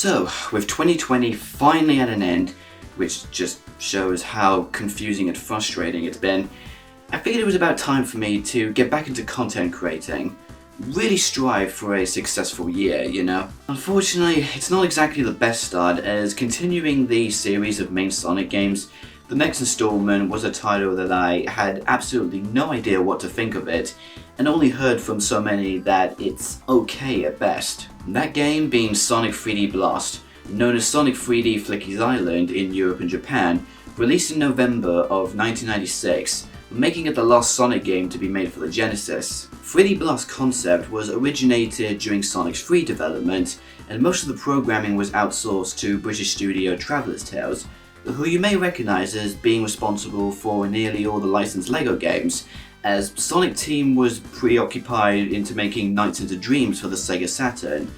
So, with 2020 finally at an end, which just shows how confusing and frustrating it's been, I figured it was about time for me to get back into content creating. Really strive for a successful year, you know? Unfortunately, it's not exactly the best start, as continuing the series of main Sonic games, the next installment was a title that I had absolutely no idea what to think of it, and only heard from so many that it's okay at best. That game being Sonic 3D Blast, known as Sonic 3D Flicky's Island in Europe and Japan, released in November of 1996, making it the last Sonic game to be made for the Genesis. 3D Blast concept was originated during Sonic's 3 development, and most of the programming was outsourced to British studio Traveller's Tales, who you may recognise as being responsible for nearly all the licensed LEGO games, as Sonic Team was preoccupied into making Nights into Dreams for the Sega Saturn,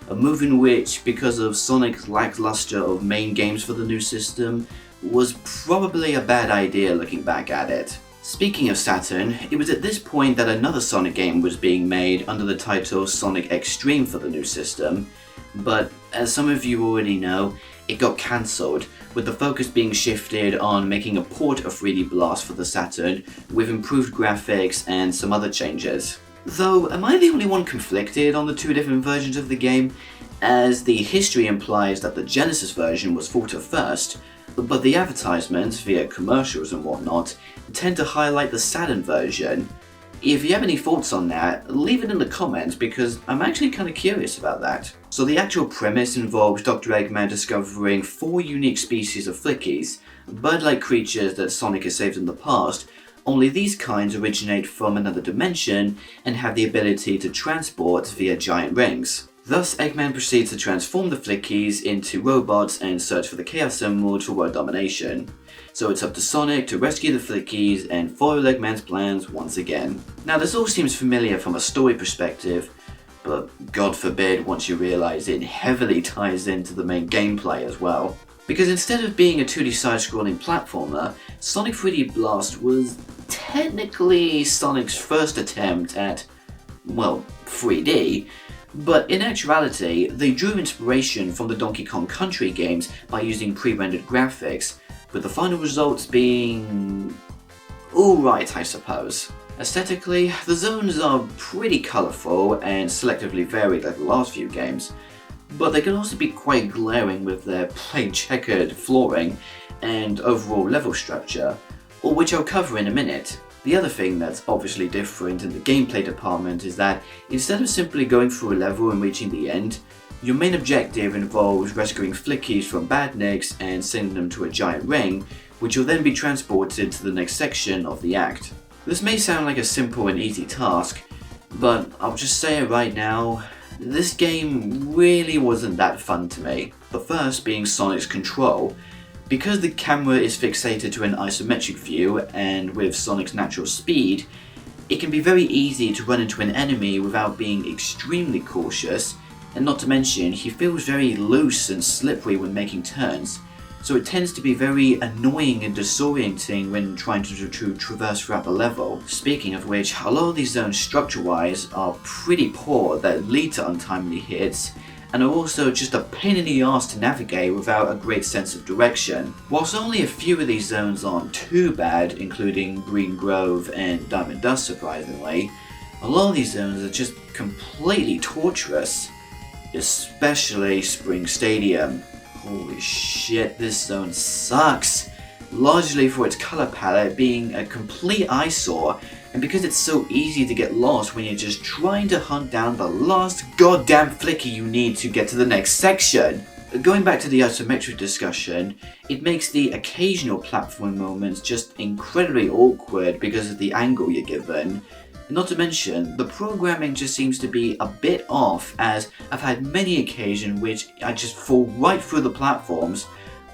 a move in which, because of Sonic's lackluster of main games for the new system, was probably a bad idea looking back at it. Speaking of Saturn, it was at this point that another Sonic game was being made under the title Sonic X-treme for the new system, but as some of you already know, it got cancelled, with the focus being shifted on making a port of 3D Blast for the Saturn with improved graphics and some other changes. Though, am I the only one conflicted on the two different versions of the game, as the history implies that the Genesis version was thought of first, but the advertisements, via commercials and whatnot, tend to highlight the Saturn version. If you have any thoughts on that, leave it in the comments because I'm actually kind of curious about that. So the actual premise involves Dr. Eggman discovering 4 unique species of Flickies, bird-like creatures that Sonic has saved in the past, only these kinds originate from another dimension and have the ability to transport via giant rings. Thus, Eggman proceeds to transform the Flickies into robots and search for the Chaos Emerald for world domination. So it's up to Sonic to rescue the Flickies and foil Eggman's plans once again. Now this all seems familiar from a story perspective, but God forbid once you realise it heavily ties into the main gameplay as well. Because instead of being a 2D side-scrolling platformer, Sonic 3D Blast was technically Sonic's first attempt at, well, 3D, but in actuality, they drew inspiration from the Donkey Kong Country games by using pre-rendered graphics, with the final results being alright, I suppose. Aesthetically, the zones are pretty colourful and selectively varied like the last few games, but they can also be quite glaring with their plain checkered flooring and overall level structure, or which I'll cover in a minute. The other thing that's obviously different in the gameplay department is that instead of simply going through a level and reaching the end, your main objective involves rescuing Flickies from Badniks and sending them to a giant ring, which will then be transported to the next section of the act. This may sound like a simple and easy task, but I'll just say it right now, this game really wasn't that fun to me. The first being Sonic's control. Because the camera is fixated to an isometric view, and with Sonic's natural speed, it can be very easy to run into an enemy without being extremely cautious, and not to mention, he feels very loose and slippery when making turns, so it tends to be very annoying and disorienting when trying to traverse throughout the level. Speaking of which, a lot of these zones structure-wise are pretty poor that lead to untimely hits, and are also just a pain in the arse to navigate without a great sense of direction. Whilst only a few of these zones aren't too bad, including Green Grove and Diamond Dust surprisingly, a lot of these zones are just completely torturous. Especially Spring Stadium. Holy shit, this zone sucks. Largely for its colour palette being a complete eyesore, and because it's so easy to get lost when you're just trying to hunt down the last goddamn Flicky you need to get to the next section. Going back to the isometric discussion, it makes the occasional platforming moments just incredibly awkward because of the angle you're given. Not to mention, the programming just seems to be a bit off, as I've had many occasions which I just fall right through the platforms,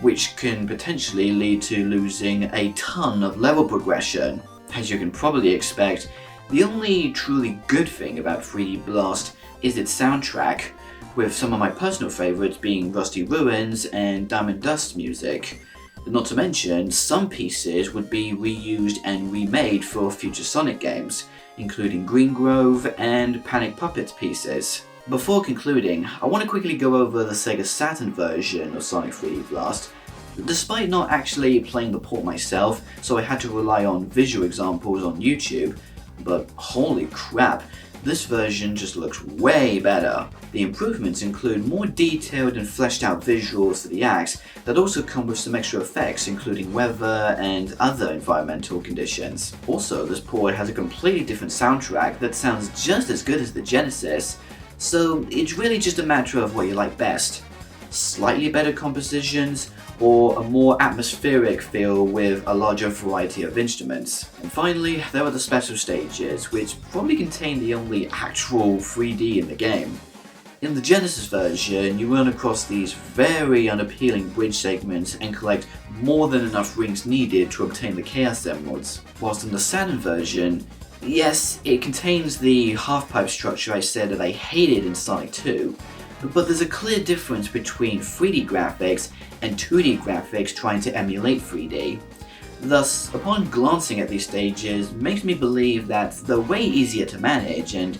which can potentially lead to losing a ton of level progression. As you can probably expect, the only truly good thing about 3D Blast is its soundtrack, with some of my personal favourites being Rusty Ruins and Diamond Dust music. Not to mention, some pieces would be reused and remade for future Sonic games, including Green Grove and Panic Puppets pieces. Before concluding, I want to quickly go over the Sega Saturn version of Sonic 3D Blast. Despite not actually playing the port myself, so I had to rely on visual examples on YouTube, but holy crap, this version just looks way better. The improvements include more detailed and fleshed out visuals for the acts that also come with some extra effects including weather and other environmental conditions. Also, this port has a completely different soundtrack that sounds just as good as the Genesis, so it's really just a matter of what you like best. Slightly better compositions, or a more atmospheric feel with a larger variety of instruments. And finally, there are the special stages, which probably contain the only actual 3D in the game. In the Genesis version, you run across these very unappealing bridge segments and collect more than enough rings needed to obtain the Chaos Emeralds. Whilst in the Saturn version, yes, it contains the half-pipe structure I said that I hated in Sonic 2, but there's a clear difference between 3D graphics and 2D graphics trying to emulate 3D. Thus, upon glancing at these stages, makes me believe that they're way easier to manage, and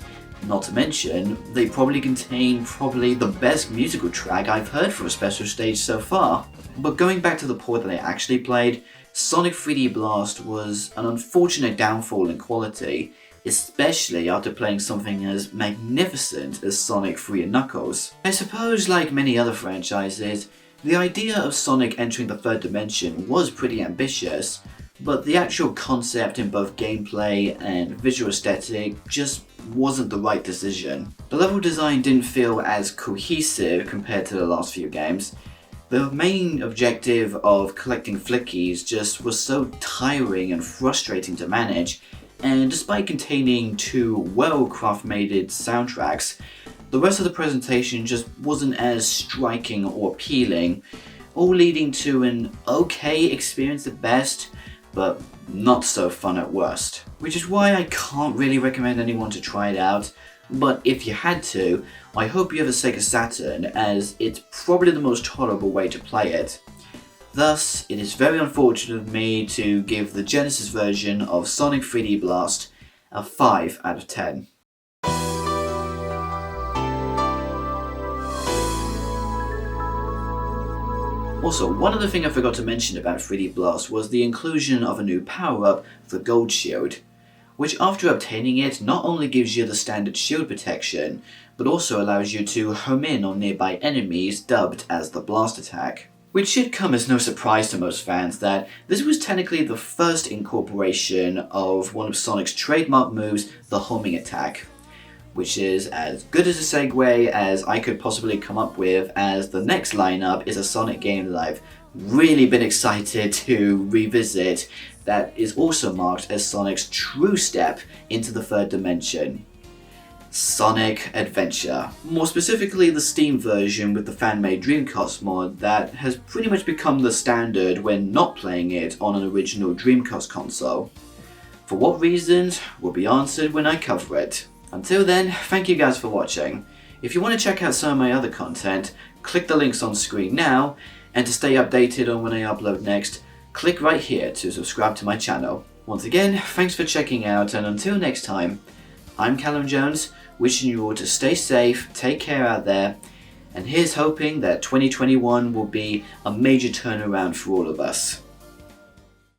not to mention, they probably contain the best musical track I've heard for a special stage so far. But going back to the port that I actually played, Sonic 3D Blast was an unfortunate downfall in quality, especially after playing something as magnificent as Sonic 3 and Knuckles. I suppose, like many other franchises, the idea of Sonic entering the third dimension was pretty ambitious, but the actual concept in both gameplay and visual aesthetic just wasn't the right decision. The level design didn't feel as cohesive compared to the last few games. The main objective of collecting flickies just was so tiring and frustrating to manage, and despite containing two well-craft-made soundtracks, the rest of the presentation just wasn't as striking or appealing, all leading to an okay experience at best, but not so fun at worst. Which is why I can't really recommend anyone to try it out, but if you had to, I hope you have a Sega Saturn, as it's probably the most tolerable way to play it. Thus, it is very unfortunate of me to give the Genesis version of Sonic 3D Blast a 5 out of 10. Also, one other thing I forgot to mention about 3D Blast was the inclusion of a new power-up, the Gold Shield, which after obtaining it not only gives you the standard shield protection, but also allows you to home in on nearby enemies dubbed as the Blast Attack. Which should come as no surprise to most fans that this was technically the first incorporation of one of Sonic's trademark moves, the homing attack, which is as good as a segue as I could possibly come up with, as the next lineup is a Sonic game that I've really been excited to revisit that is also marked as Sonic's true step into the third dimension. Sonic Adventure. More specifically, the Steam version with the fan-made Dreamcast mod that has pretty much become the standard when not playing it on an original Dreamcast console. For what reasons will be answered when I cover it. Until then, thank you guys for watching. If you want to check out some of my other content, click the links on screen now, and to stay updated on when I upload next, click right here to subscribe to my channel. Once again, thanks for checking out, and until next time, I'm Callum Jones, wishing you all to stay safe, take care out there, and here's hoping that 2021 will be a major turnaround for all of us.